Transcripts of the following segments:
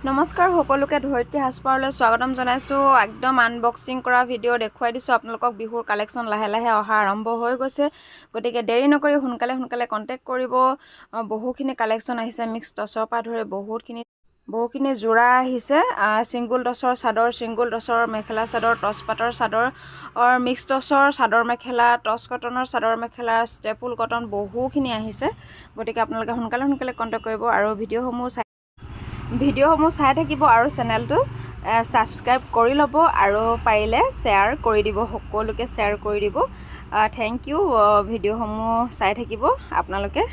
নমস্কাৰ সকলোকে ধৰিত্ৰী হাজপাৰলৈ স্বাগতম জনাইছো। একদম আনবক্সিং কৰা ভিডিঅ' দেখুৱাই দিছো আপোনালোকক। বিহুৰ কালেকশ্যন লাহে লাহে অহা আৰম্ভ হৈ গৈছে, গতিকে দেৰি নকৰি সোনকালে কণ্টেক্ট কৰিব। বহুখিনি কালেকশ্যন আহিছে, মিক্স টচৰ পৰা ধৰি বহুখিনি যোৰা আহিছে। ছিংগুল টচৰ চাদৰ, ছিংগুল টচৰ মেখেলা চাদৰ, টচ পাটৰ চাদৰ, মিক্স টচৰ চাদৰ মেখেলা, টচ কটনৰ চাদৰ মেখেলা, ষ্টেপুল কটন বহুখিনি আহিছে। গতিকে আপোনালোকে সোনকালে কণ্টেক্ট কৰিব আৰু ভিডিঅ'সমূহ চাই থাকিব আৰু চেনেলটো ছাবস্ক্ৰাইব কৰি ল'ব আৰু পাৰিলে শ্বেয়াৰ কৰি দিব, সকলোকে শ্বেয়াৰ কৰি দিব। Thank U. ভিডিঅ'সমূহ চাই থাকিব আপোনালোকে।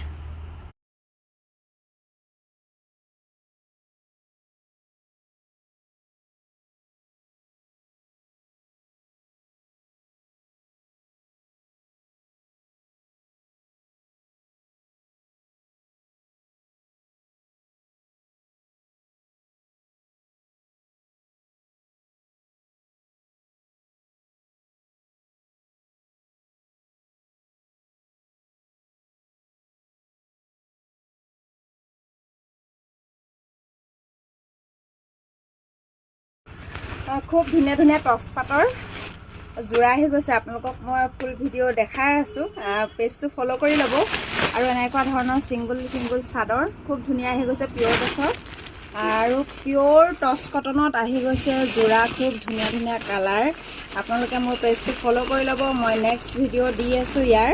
খুব ধুনীয়া টচ পাটৰ যোৰা আহি গৈছে। আপোনালোকক মই ফুল ভিডিঅ' দেখাই আছোঁ, পেজটো ফ'ল' কৰি ল'ব। আৰু এনেকুৱা ধৰণৰ ছিংগুল চাদৰ খুব ধুনীয়া আহি গৈছে, পিয়'ৰ টচৰ আৰু পিয়'ৰ টচ কটনত আহি গৈছে যোৰা। খুব ধুনীয়া কালাৰ। আপোনালোকে মোৰ পেজটো ফ'ল' কৰি ল'ব, মই নেক্সট ভিডিঅ' দি আছোঁ ইয়াৰ।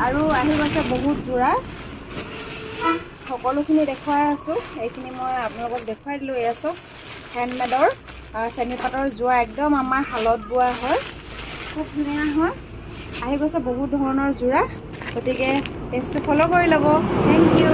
আৰু আহি গৈছে বহুত যোৰা, সকলোখিনি দেখুৱাই আছোঁ। এইখিনি মই আপোনালোকক দেখুৱাই দিলোঁ। এয়া চব হেণ্ডমেডৰ চেমি পাটৰ যোৰা, একদম আমাৰ শালত বোৱা হয়, খুব ধুনীয়া হয়। আহি গৈছে বহুত ধৰণৰ যোৰা, গতিকে পেজটো ফ'ল' কৰি ল'ব। Thank U.